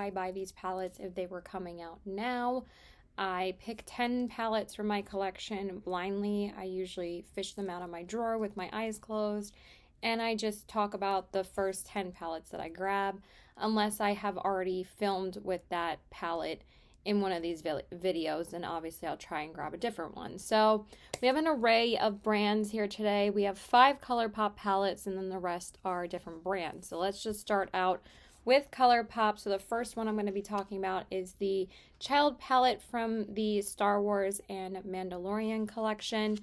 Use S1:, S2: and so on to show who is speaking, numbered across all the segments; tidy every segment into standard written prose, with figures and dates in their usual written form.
S1: I buy these palettes if they were coming out now. I pick 10 palettes from my collection blindly. I usually fish them out of my drawer with my eyes closed, and I just talk about the first 10 palettes that I grab, unless I have already filmed with that palette in one of these videos, and obviously I'll try and grab a different one. So we have an array of brands here today. We have 5 ColourPop palettes, and then the rest are different brands. So let's just start out with ColourPop. So the first one I'm going to be talking about is the Child palette from the Star Wars and Mandalorian collection.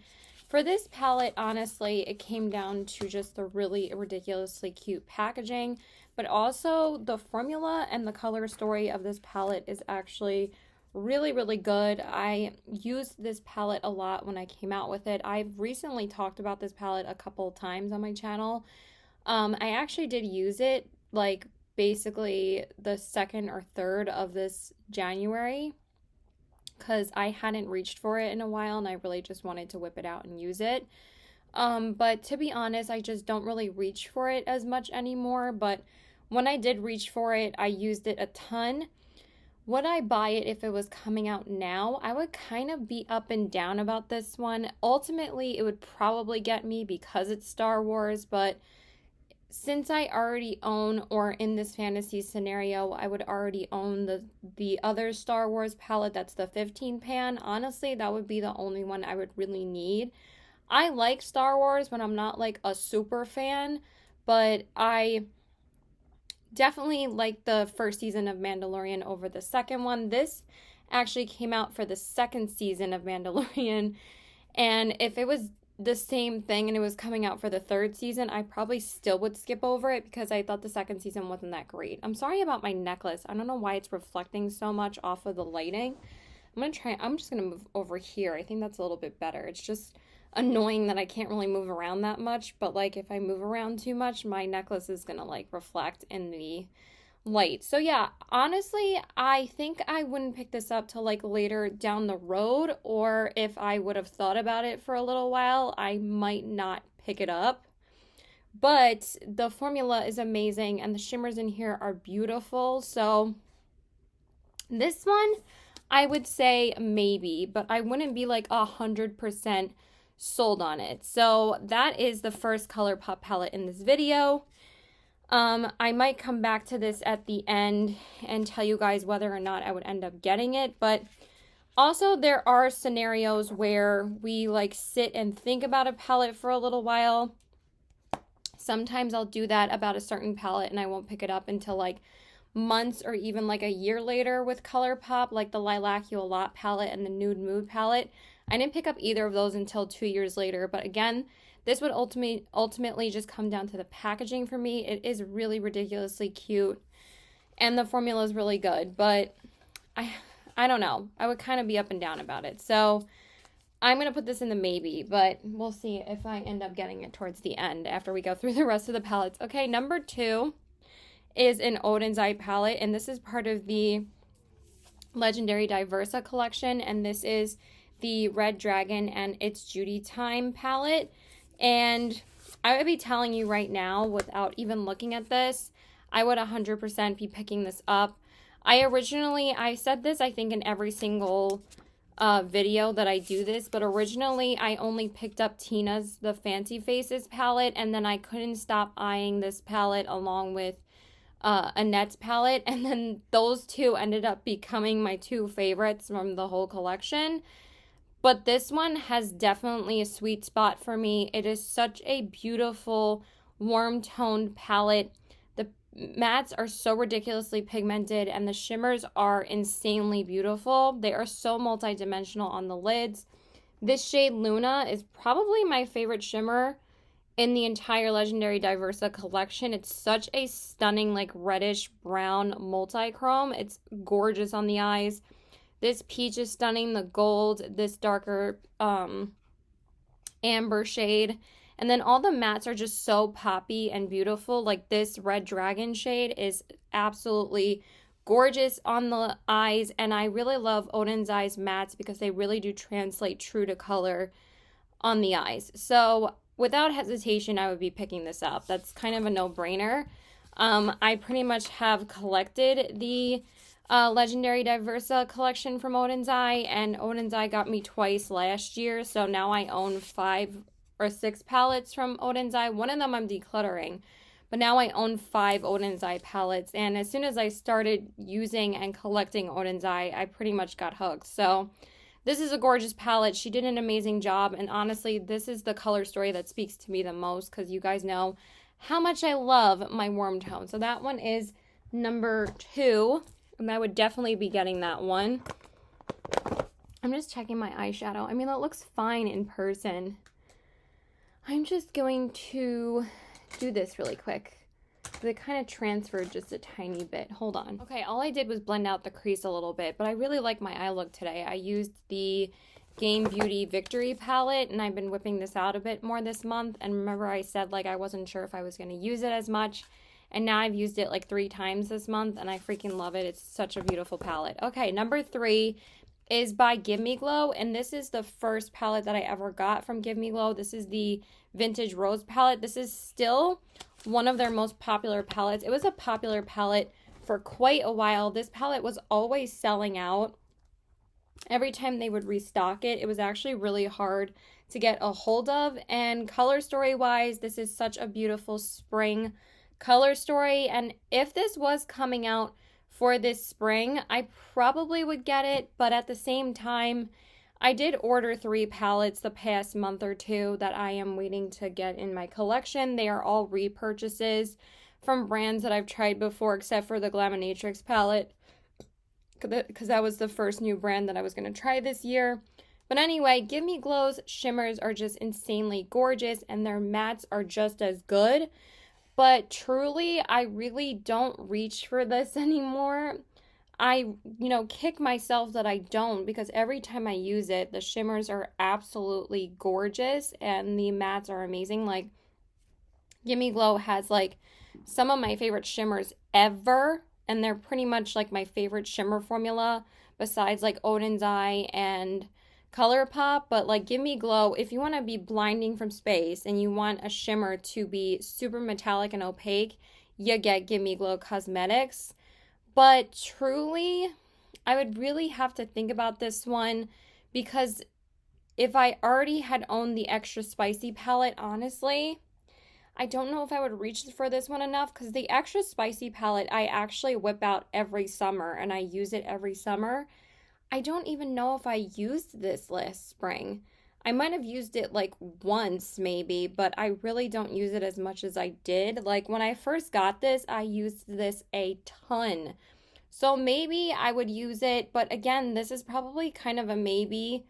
S1: For this palette, honestly, it came down to just the really ridiculously cute packaging, but also the formula and the color story of this palette is actually really, really good. I used this palette a lot when I came out with it. I've recently talked about this palette a couple times on my channel. I actually did use it like basically the 2nd or 3rd of this January, because I hadn't reached for it in a while and I really just wanted to whip it out and use it. But to be honest, I just don't really reach for it as much anymore. But when I did reach for it, I used it a ton. Would I buy it if it was coming out now? I would kind of be up and down about this one. Ultimately, it would probably get me because it's Star Wars, but since I already own, or in this fantasy scenario, I would already own the other Star Wars palette, that's the 15 pan. Honestly, that would be the only one I would really need. I like Star Wars, but I'm not like a super fan, but I definitely like the first season of Mandalorian over the second one. This actually came out for the 2nd season of Mandalorian, and if it was the same thing and it was coming out for the 3rd season, I probably still would skip over it because I thought the 2nd season wasn't that great. I'm sorry about my necklace. I don't know why it's reflecting so much off of the lighting. I'm just gonna move over here. I think that's a little bit better. It's just annoying that I can't really move around that much, but like if I move around too much, my necklace is gonna like reflect in the light. So yeah, honestly, I think I wouldn't pick this up till like later down the road, or if I would have thought about it for a little while, I might not pick it up. But the formula is amazing and the shimmers in here are beautiful. So this one, I would say maybe, but I wouldn't be like 100% sold on it. So that is the first ColourPop palette in this video. I might come back to this at the end and tell you guys whether or not I would end up getting it, but also there are scenarios where we like sit and think about a palette for a little while. Sometimes I'll do that about a certain palette and I won't pick it up until like months or even like a year later with ColourPop, like the Lilac You a Lot palette and the Nude Mood palette. I didn't pick up either of those until 2 years later, but again, this would ultimately just come down to the packaging for me. It is really ridiculously cute, and the formula is really good, but I don't know. I would kind of be up and down about it. So I'm going to put this in the maybe, but we'll see if I end up getting it towards the end after we go through the rest of the palettes. Okay, number 2 is an Odin's Eye palette, and this is part of the Legendary Diversa collection, and this is the Red Dragon and It's Judy Time palette. And I would be telling you right now, without even looking at this, I would 100% be picking this up. I said this, I think, in every single video that I do this, but originally I only picked up Tina's The Fancy Faces palette, and then I couldn't stop eyeing this palette along with Annette's palette, and then those two ended up becoming my 2 favorites from the whole collection. But this one has definitely a sweet spot for me. It is such a beautiful, warm-toned palette. The mattes are so ridiculously pigmented, and the shimmers are insanely beautiful. They are so multi-dimensional on the lids. This shade, Luna, is probably my favorite shimmer in the entire Legendary Diversa collection. It's such a stunning, like, reddish-brown multi-chrome. It's gorgeous on the eyes. This peach is stunning, the gold, this darker amber shade. And then all the mattes are just so poppy and beautiful. Like this Red Dragon shade is absolutely gorgeous on the eyes. And I really love Odin's Eyes mattes because they really do translate true to color on the eyes. So without hesitation, I would be picking this up. That's kind of a no-brainer. I pretty much have collected the Legendary Diversa collection from Odin's Eye, and Odin's Eye got me twice last year, so now I own 5 or 6 palettes from Odin's Eye. One of them I'm decluttering, but now I own 5 Odin's Eye palettes, and as soon as I started using and collecting Odin's Eye, I pretty much got hooked. So this is a gorgeous palette. She did an amazing job, and honestly, this is the color story that speaks to me the most, because you guys know how much I love my warm tone. So that one is number 2, and I would definitely be getting that one. I'm just checking my eyeshadow. I mean, that looks fine in person. I'm just going to do this really quick. It kind of transferred just a tiny bit. Hold on. Okay, all I did was blend out the crease a little bit, but I really like my eye look today. I used the Game Beauty Victory palette, and I've been whipping this out a bit more this month. And remember, I said like I wasn't sure if I was going to use it as much, and now I've used it like 3 times this month, and I freaking love it. It's such a beautiful palette. Okay, number 3 is by Give Me Glow, and this is the first palette that I ever got from Give Me Glow. This is the Vintage Rose palette. This is still one of their most popular palettes. It was a popular palette for quite a while. This palette was always selling out. Every time they would restock it, it was actually really hard to get a hold of. And color story wise, this is such a beautiful spring color story. And if this was coming out for this spring, I probably would get it, but at the same time, I did order 3 palettes the past month or 2 that I am waiting to get in my collection. They are all repurchases from brands that I've tried before, except for the Glaminatrix palette, because that was the first new brand that I was going to try this year. But anyway, Give Me Glow's shimmers are just insanely gorgeous, and their mattes are just as good. But truly, I really don't reach for this anymore. I, kick myself that I don't, because every time I use it, the shimmers are absolutely gorgeous and the mattes are amazing. Like, Give Me Glow has like some of my favorite shimmers ever, and they're pretty much like my favorite shimmer formula besides like Odin's Eye and ColourPop. But like Give Me Glow, if you want to be blinding from space and you want a shimmer to be super metallic and opaque, you get Give Me Glow Cosmetics. But truly, I would really have to think about this one, because if I already had owned the Extra Spicy palette, honestly, I don't know if I would reach for this one enough, because the Extra Spicy palette I actually whip out every summer and I use it every summer. I don't even know if I used this last spring. I might have used it like once maybe, but I really don't use it as much as I did. Like when I first got this, I used this a ton. So maybe I would use it, but again, this is probably kind of a maybe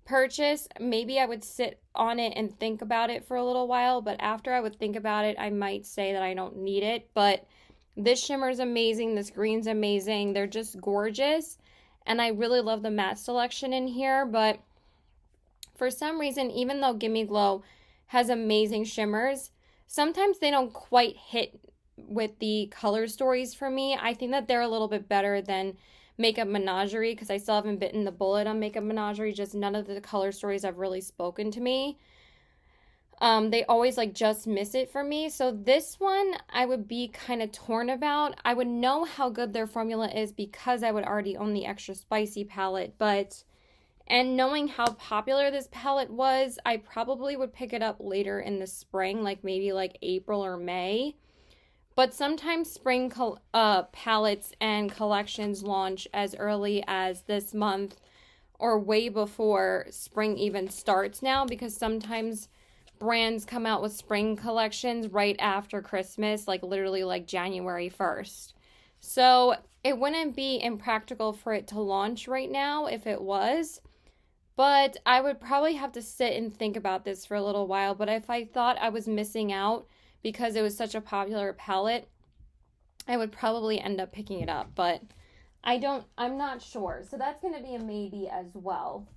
S1: purchase. Maybe I would sit on it and think about it for a little while, but after I would think about it, I might say that I don't need it. But this shimmer is amazing. This green's amazing. They're just gorgeous. And I really love the matte selection in here, but for some reason, even though Give Me Glow has amazing shimmers, sometimes they don't quite hit with the color stories for me. I think that they're a little bit better than Makeup Menagerie, because I still haven't bitten the bullet on Makeup Menagerie. Just none of the color stories have really spoken to me. They always like just miss it for me. So this one I would be kind of torn about. I would know how good their formula is because I would already own the Extra Spicy palette, and knowing how popular this palette was, I probably would pick it up later in the spring, like maybe like April or May. But sometimes spring palettes and collections launch as early as this month or way before spring even starts now, because sometimes brands come out with spring collections right after Christmas, like literally like January 1st. So it wouldn't be impractical for it to launch right now if it was. But I would probably have to sit and think about this for a little while. But if I thought I was missing out because it was such a popular palette, I would probably end up picking it up. But I'm not sure. So that's going to be a maybe as well.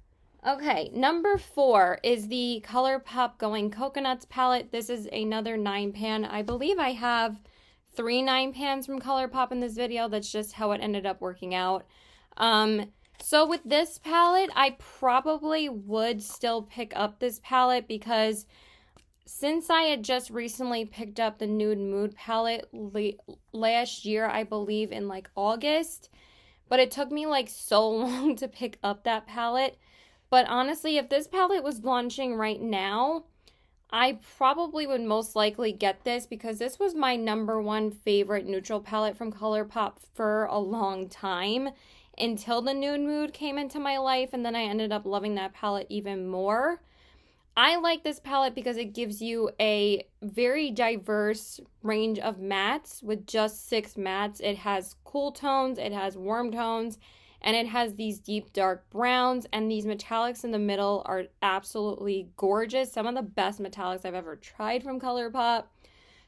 S1: Okay, number 4 is the ColourPop Going Coconuts palette. This is another 9-pan. I believe I have 3 9-pans from ColourPop in this video. That's just how it ended up working out. So with this palette, I probably would still pick up this palette because since I had just recently picked up the Nude Mood palette last year, I believe in like August, but it took me like so long to pick up that palette. But honestly, if this palette was launching right now, I probably would most likely get this because this was my #1 favorite neutral palette from ColourPop for a long time until the Nude Mood came into my life, and then I ended up loving that palette even more. I like this palette because it gives you a very diverse range of mattes with just 6 mattes. It has cool tones, it has warm tones, and it has these deep dark browns, and these metallics in the middle are absolutely gorgeous. Some of the best metallics I've ever tried from ColourPop.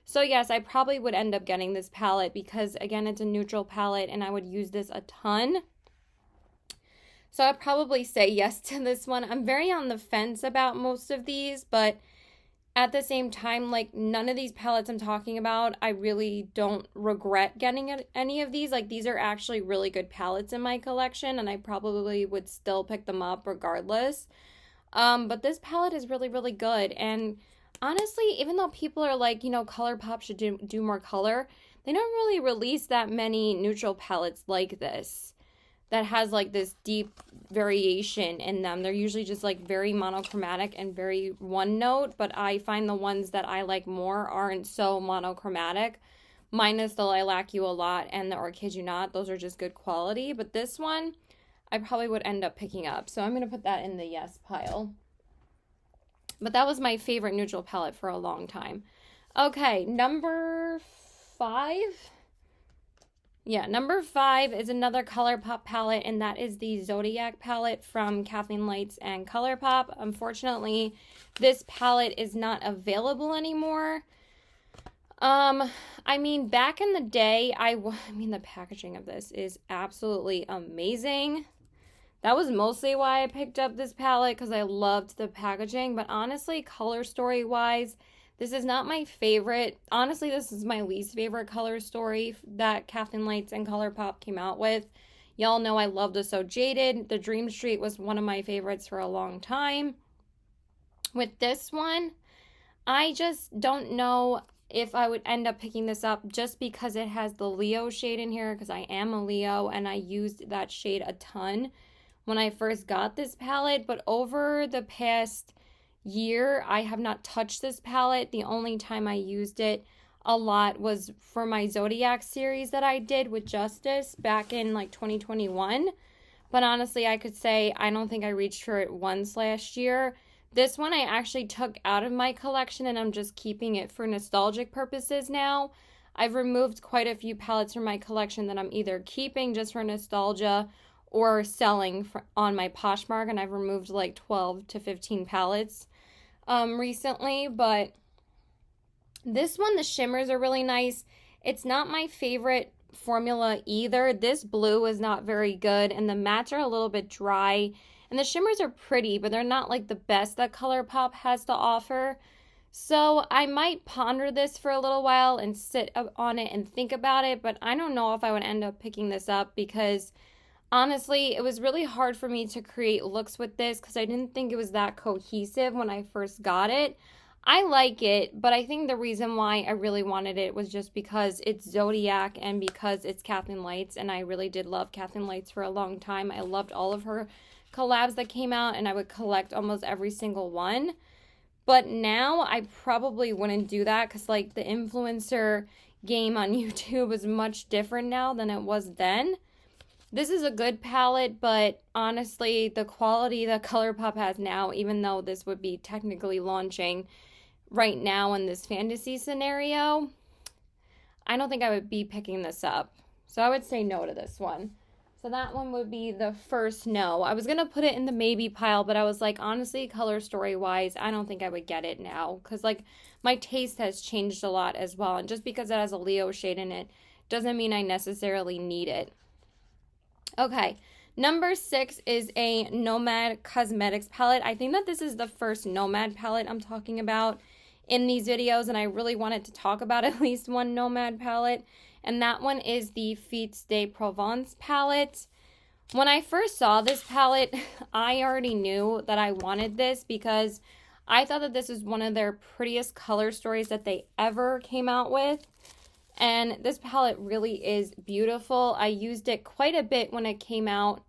S1: So yes, I probably would end up getting this palette because again, it's a neutral palette and I would use this a ton. So I'd probably say yes to this one. I'm very on the fence about most of these, but at the same time, like none of these palettes I'm talking about, I really don't regret getting any of these. Like these are actually really good palettes in my collection and I probably would still pick them up regardless. But this palette is really, really good. And honestly, even though people are like, ColourPop should do more color, they don't really release that many neutral palettes like this that has like this deep variation in them. They're usually just like very monochromatic and very one note, but I find the ones that I like more aren't so monochromatic, minus the Lilac You a Lot and the Or Kid You Not. Those are just good quality, but this one I probably would end up picking up. So I'm going to put that in the yes pile. But that was my favorite neutral palette for a long time. Okay, number 5. Yeah, number 5 is another ColourPop palette, and that is the Zodiac palette from Kathleen Lights and ColourPop. Unfortunately, this palette is not available anymore. I mean, back in the day, I mean, the packaging of this is absolutely amazing. That was mostly why I picked up this palette, because I loved the packaging. But honestly, color story-wise, this is not my favorite. Honestly, this is my least favorite color story that Kathleen Lights and ColourPop came out with. Y'all know I love the So Jaded. The Dream Street was one of my favorites for a long time. With this one, I just don't know if I would end up picking this up just because it has the Leo shade in here, because I am a Leo and I used that shade a ton when I first got this palette. But over the past year, I have not touched this palette. The only time I used it a lot was for my Zodiac series that I did with Justice back in like 2021. But honestly, I could say I don't think I reached for it once last year. This one I actually took out of my collection and I'm just keeping it for nostalgic purposes now. I've removed quite a few palettes from my collection that I'm either keeping just for nostalgia or selling on my Poshmark, and I've removed like 12 to 15 palettes recently. But this one, the shimmers are really nice. It's not my favorite formula either. This blue is not very good, and the mattes are a little bit dry. And the shimmers are pretty, but they're not like the best that ColourPop has to offer. So I might ponder this for a little while and sit on it and think about it, but I don't know if I would end up picking this up because honestly, it was really hard for me to create looks with this because I didn't think it was that cohesive when I first got it. I like it, but I think the reason why I really wanted it was just because it's Zodiac and because it's Kathleen Lights, and I really did love Kathleen Lights for a long time. I loved all of her collabs that came out, and I would collect almost every single one. But now I probably wouldn't do that because like the influencer game on YouTube is much different now than it was then. This is a good palette, but honestly, the quality that ColourPop has now, even though this would be technically launching right now in this fantasy scenario, I don't think I would be picking this up. So I would say no to this one. So that one would be the first no. I was going to put it in the maybe pile, but I was like, honestly, color story wise, I don't think I would get it now. Because like my taste has changed a lot as well. And just because it has a Leo shade in it doesn't mean I necessarily need it. Okay, number 6 is a Nomad Cosmetics palette. I think that this is the first Nomad palette I'm talking about in these videos. And I really wanted to talk about at least one Nomad palette. And that one is the Feats de Provence palette. When I first saw this palette, I already knew that I wanted this because I thought that this was one of their prettiest color stories that they ever came out with. And this palette really is beautiful. I used it quite a bit when it came out.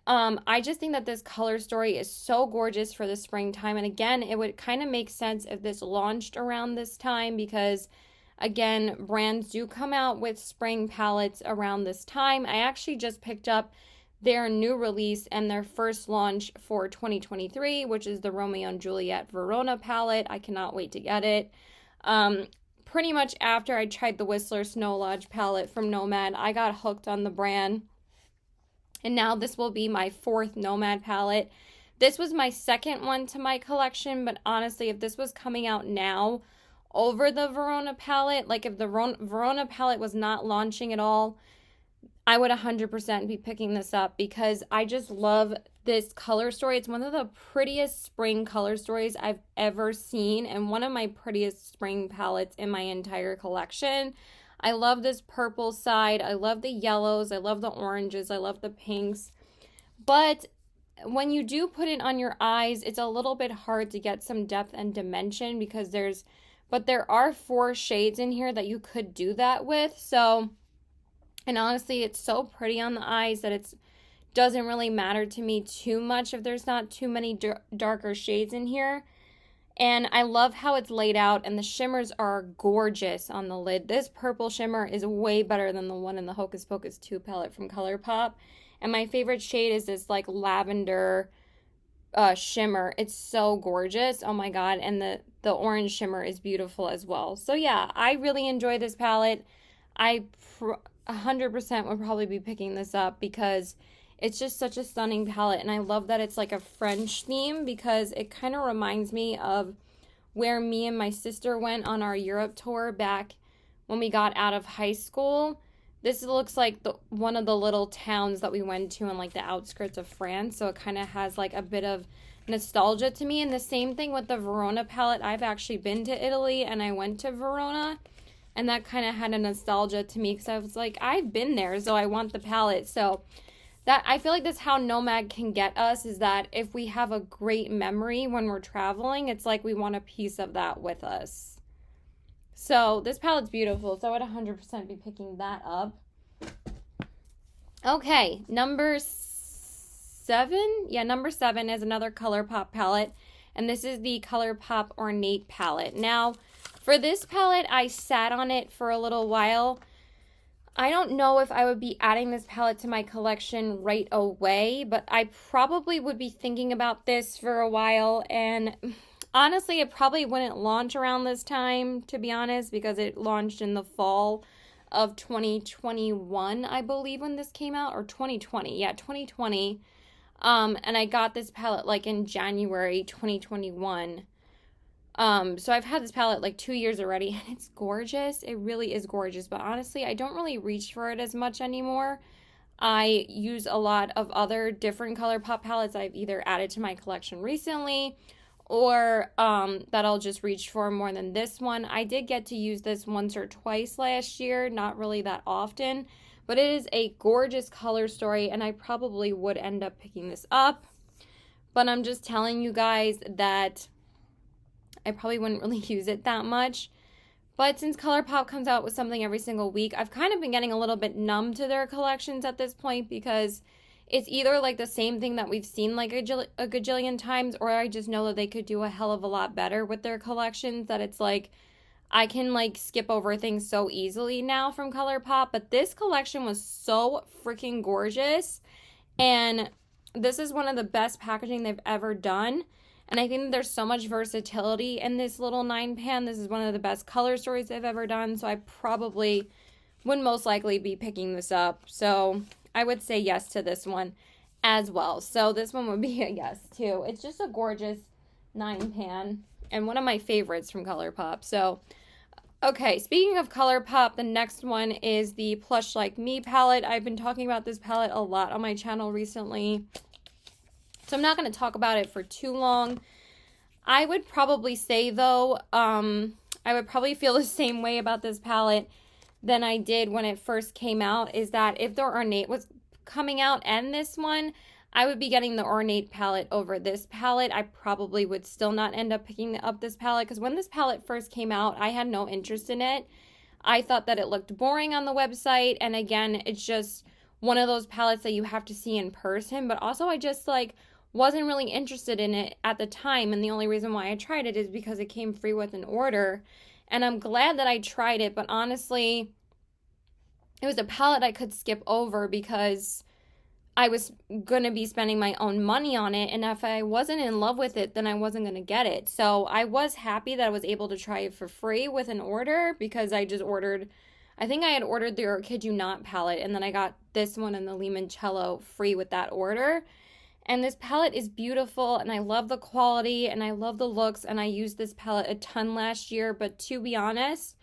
S1: I just think that this color story is so gorgeous for the springtime. And again, it would kind of make sense if this launched around this time because, again, brands do come out with spring palettes around this time. I actually just picked up their new release and their first launch for 2023, which is the Romeo and Juliet Verona palette. I cannot wait to get it. Pretty much after I tried the Whistler Snow Lodge palette from Nomad, I got hooked on the brand. And now this will be my 4th Nomad palette. This was my 2nd one to my collection, but honestly, if this was coming out now over the Verona palette, like if the Verona palette was not launching at all, I would 100% be picking this up because I just love this color story. It's one of the prettiest spring color stories I've ever seen and one of my prettiest spring palettes in my entire collection. I love this purple side. I love the yellows. I love the oranges. I love the pinks. But when you do put it on your eyes, it's a little bit hard to get some depth and dimension because there are 4 shades in here that you could do that with. So, and honestly, it's so pretty on the eyes that it doesn't really matter to me too much if there's not too many darker shades in here. And I love how it's laid out, and the shimmers are gorgeous on the lid. This purple shimmer is way better than the one in the Hocus Pocus 2 palette from ColourPop. And my favorite shade is this like lavender shimmer. It's so gorgeous. Oh my god. And the orange shimmer is beautiful as well. So yeah, I really enjoy this palette. I 100% would probably be picking this up because it's just such a stunning palette, and I love that it's like a French theme because it kind of reminds me of where me and my sister went on our Europe tour back when we got out of high school. This looks like one of the little towns that we went to in like the outskirts of France, so it kind of has like a bit of nostalgia to me. And the same thing with the Verona palette. I've actually been to Italy and I went to Verona, and that kind of had a nostalgia to me because I was like, I've been there, so I want the palette. So that I feel like that's how Nomad can get us, is that if we have a great memory when we're traveling, it's like we want a piece of that with us. So this palette's beautiful, so I would 100% be picking that up. Okay, number 7. Yeah, number 7 is another ColourPop palette, and this is the ColourPop Ornate palette. Now, for this palette, I sat on it for a little while. I don't know if I would be adding this palette to my collection right away, but I probably would be thinking about this for a while, and honestly, it probably wouldn't launch around this time, to be honest, because it launched in the fall of 2021, I believe, when this came out, or 2020. Yeah, 2020. And I got this palette like in January 2021. So I've had this palette like 2 years already, and it's gorgeous. It really is gorgeous, but honestly, I don't really reach for it as much anymore. I use a lot of other different ColourPop palettes I've either added to my collection recently or that I'll just reach for more than this one. I did get to use this once or twice last year, not really that often, but it is a gorgeous color story, and I probably would end up picking this up. But I'm just telling you guys that I probably wouldn't really use it that much. But since ColourPop comes out with something every single week, I've kind of been getting a little bit numb to their collections at this point because it's either like the same thing that we've seen like a gajillion times, or I just know that they could do a hell of a lot better with their collections, that it's like I can like skip over things so easily now from ColourPop. But this collection was so freaking gorgeous, and this is one of the best packaging they've ever done. And I think that there's so much versatility in this little 9-pan. This is one of the best color stories they've ever done. So I probably would most likely be picking this up. So I would say yes to this one as well. So this one would be a yes too. It's just a gorgeous 9-pan and one of my favorites from ColourPop. So, okay, speaking of ColourPop, the next one is the Plush Like Me palette. I've been talking about this palette a lot on my channel recently, so I'm not going to talk about it for too long. I would probably say, though, I would probably feel the same way about this palette than I did when it first came out, is that if the Ornate was coming out and this one, I would be getting the Ornate palette over this palette. I probably would still not end up picking up this palette because when this palette first came out, I had no interest in it. I thought that it looked boring on the website. And again, it's just one of those palettes that you have to see in person. But also I just like wasn't really interested in it at the time. And the only reason why I tried it is because it came free with an order. And I'm glad that I tried it. But honestly, it was a palette I could skip over because I was going to be spending my own money on it. And if I wasn't in love with it, then I wasn't going to get it. So I was happy that I was able to try it for free with an order because I just ordered, I think I had ordered the Or Kid You Not palette. And then I got this one and the Limoncello free with that order. And this palette is beautiful and I love the quality and I love the looks. And I used this palette a ton last year. But to be honest,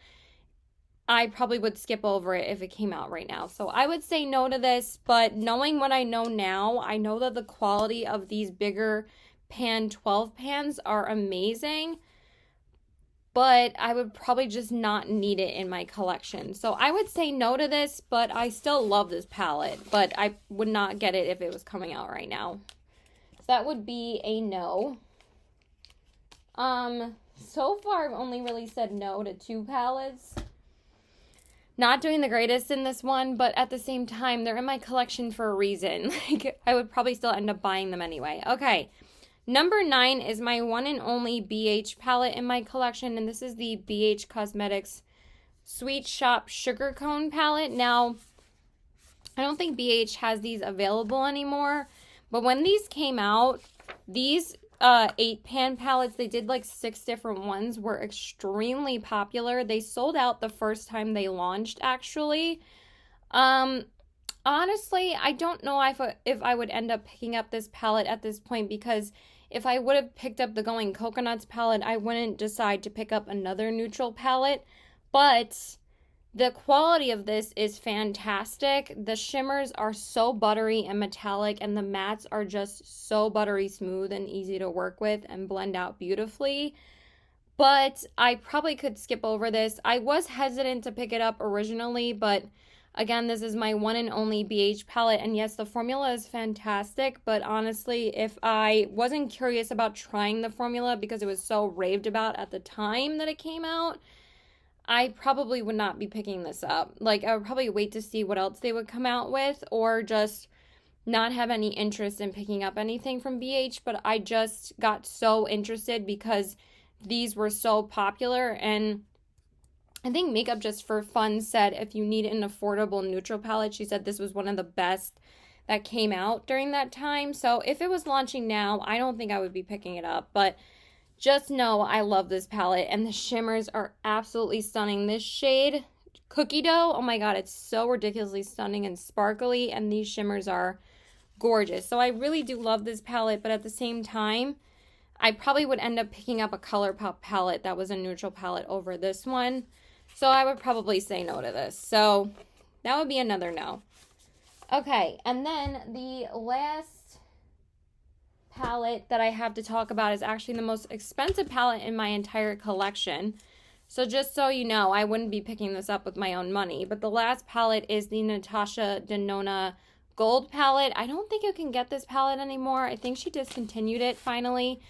S1: I probably would skip over it if it came out right now. So I would say no to this, but knowing what I know now, I know that the quality of these bigger pan 12 pans are amazing, but I would probably just not need it in my collection. So I would say no to this, but I still love this palette, but I would not get it if it was coming out right now. So that would be a no. So far I've only really said no to 2 palettes. Not doing the greatest in this one, but at the same time, they're in my collection for a reason. Like, I would probably still end up buying them anyway. Okay, number 9 is my one and only BH palette in my collection, and this is the BH Cosmetics Sweet Shop Sugar Cone palette. Now, I don't think BH has these available anymore, but when these came out, these 8-pan palettes, they did like 6 different ones, were extremely popular. They sold out the first time they launched, actually. Honestly, I don't know if I would end up picking up this palette at this point, because if I would have picked up the Going Coconuts palette, I wouldn't decide to pick up another neutral palette. But the quality of this is fantastic. The shimmers are so buttery and metallic, and the mattes are just so buttery smooth and easy to work with and blend out beautifully. But I probably could skip over this. I was hesitant to pick it up originally, but again, this is my one and only BH palette. And yes, the formula is fantastic, but honestly, if I wasn't curious about trying the formula because it was so raved about at the time that it came out, I probably would not be picking this up. Like, I would probably wait to see what else they would come out with, or just not have any interest in picking up anything from BH. But I just got so interested because these were so popular. And I think Makeup Just for Fun said if you need an affordable neutral palette, she said this was one of the best that came out during that time. So if it was launching now, I don't think I would be picking it up. But just know I love this palette, and the shimmers are absolutely stunning. This shade, Cookie Dough, oh my god, it's so ridiculously stunning and sparkly, and these shimmers are gorgeous. So I really do love this palette, but at the same time, I probably would end up picking up a ColourPop palette that was a neutral palette over this one. So I would probably say no to this. So that would be another no. Okay, and then the last palette that I have to talk about is actually the most expensive palette in my entire collection. So just so you know, I wouldn't be picking this up with my own money. But the last palette is the Natasha Denona Gold palette. I don't think you can get this palette anymore. I think she discontinued it finally.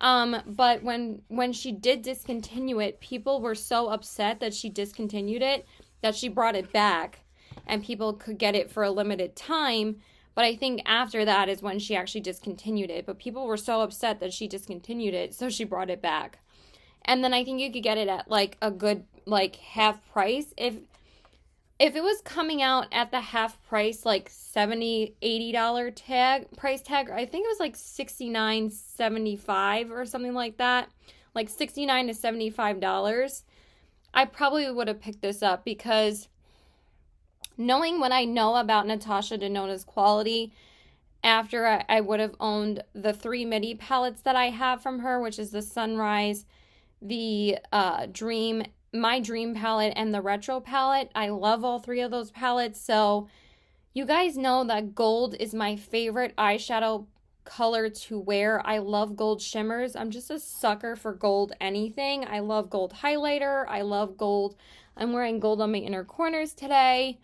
S1: But when she did discontinue it, people were so upset that she discontinued it that she brought it back and people could get it for a limited time. But I think after that is when she actually discontinued it. But people were so upset that she discontinued it, so she brought it back. And then I think you could get it at like a good like half price. If it was coming out at the half price, like $70, $80 price tag, I think it was like $69.75 or something like that. Like $69 to $75. I probably would have picked this up because knowing what I know about Natasha Denona's quality, after I would have owned the 3 midi palettes that I have from her, which is the Sunrise, the Dream, my Dream palette, and the Retro palette. I love all 3 of those palettes. So you guys know that gold is my favorite eyeshadow color to wear. I love gold shimmers. I'm just a sucker for gold anything. I love gold highlighter. I love gold. I'm wearing gold on my inner corners today.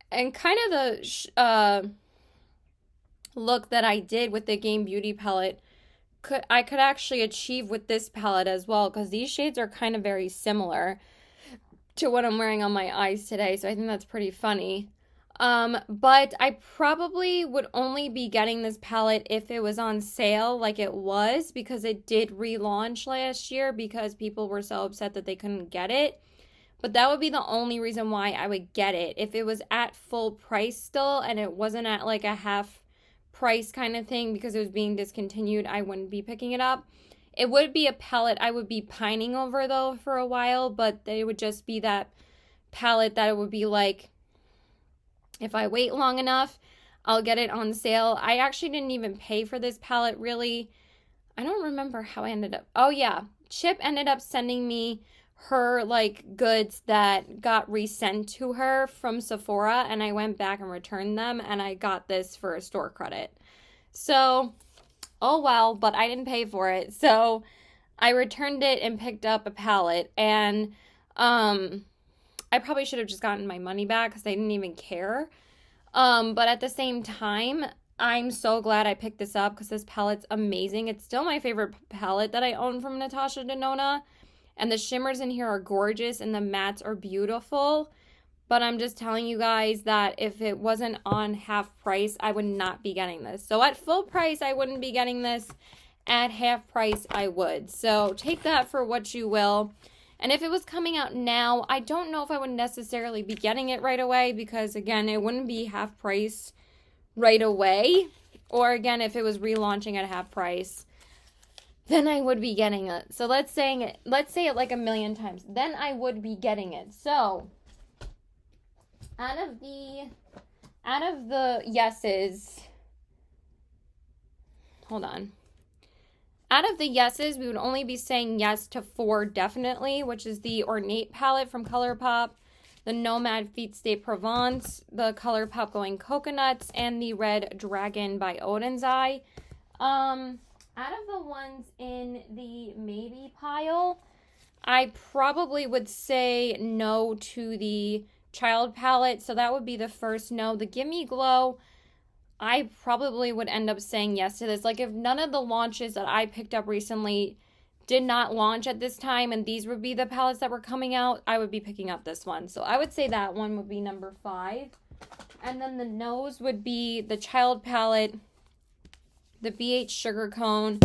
S1: And kind of the look that I did with the Game Beauty palette I could actually achieve with this palette as well, because these shades are kind of very similar to what I'm wearing on my eyes today, so I think that's pretty funny. But I probably would only be getting this palette if it was on sale like it was, because it did relaunch last year because people were so upset that they couldn't get it. But that would be the only reason why I would get it. If it was at full price still and it wasn't at like a half price kind of thing because it was being discontinued, I wouldn't be picking it up. It would be a palette I would be pining over though for a while, but it would just be that palette that it would be like, if I wait long enough, I'll get it on sale. I actually didn't even pay for this palette really. I don't remember how I ended up. Oh yeah, Chip ended up sending me her like goods that got resent to her from Sephora, and I went back and returned them, and I got this for a store credit. So, oh well, but I didn't pay for it. So I returned it and picked up a palette, and I probably should have just gotten my money back because they didn't even care. But at the same time, I'm so glad I picked this up because this palette's amazing. It's still my favorite palette that I own from Natasha Denona. And the shimmers in here are gorgeous and the mattes are beautiful. But I'm just telling you guys that if it wasn't on half price, I would not be getting this. So at full price, I wouldn't be getting this. At half price, I would. So take that for what you will. And if it was coming out now, I don't know if I would necessarily be getting it right away because, again, it wouldn't be half price right away. Or, again, if it was relaunching at half price, then I would be getting it. So let's say it like a million times. Then I would be getting it. So out of the yeses, hold on. Out of the yeses, we would only be saying yes to 4 definitely, which is the Ornate palette from ColourPop, the Nomad Feet de Provence, the ColourPop Going Coconuts, and the Red Dragon by Odin's Eye. Out of the ones in the maybe pile, I probably would say no to the Child palette. So that would be the first no. The Gimme Glow, I probably would end up saying yes to this. Like if none of the launches that I picked up recently did not launch at this time and these would be the palettes that were coming out, I would be picking up this one. So I would say that one would be number 5. And then the no's would be the Child palette, the BH Sugar Cone,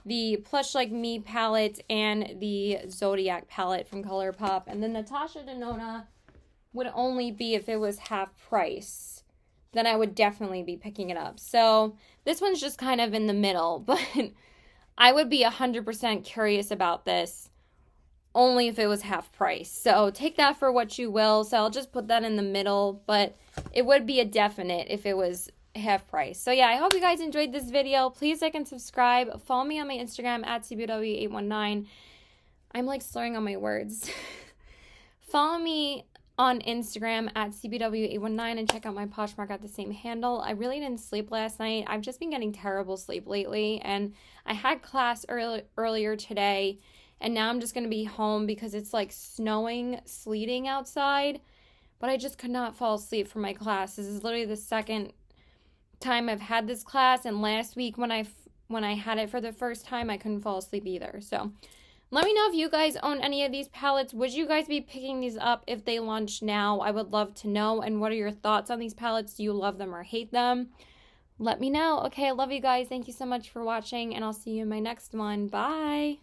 S1: the Plush Like Me palette, and the Zodiac palette from ColourPop. And then Natasha Denona would only be if it was half price. Then I would definitely be picking it up. So this one's just kind of in the middle, but I would be 100% curious about this only if it was half price. So take that for what you will. So I'll just put that in the middle, but it would be a definite if it was half price. So yeah, I hope you guys enjoyed this video. Please like and subscribe. Follow me on my Instagram at CBW819. I'm like slurring on my words. Follow me on Instagram at CBW819 and check out my Poshmark at the same handle. I really didn't sleep last night. I've just been getting terrible sleep lately, and I had class earlier today, and now I'm just going to be home because it's like snowing, sleeting outside, but I just could not fall asleep for my class. This is literally the second time I've had this class, and last week when I had it for the first time, I couldn't fall asleep either. So let me know if you guys own any of these palettes. Would you guys be picking these up if they launch now? I would love to know. And what are your thoughts on these palettes? Do you love them or hate them? Let me know. Okay, I love you guys. Thank you so much for watching, and I'll see you in my next one. Bye.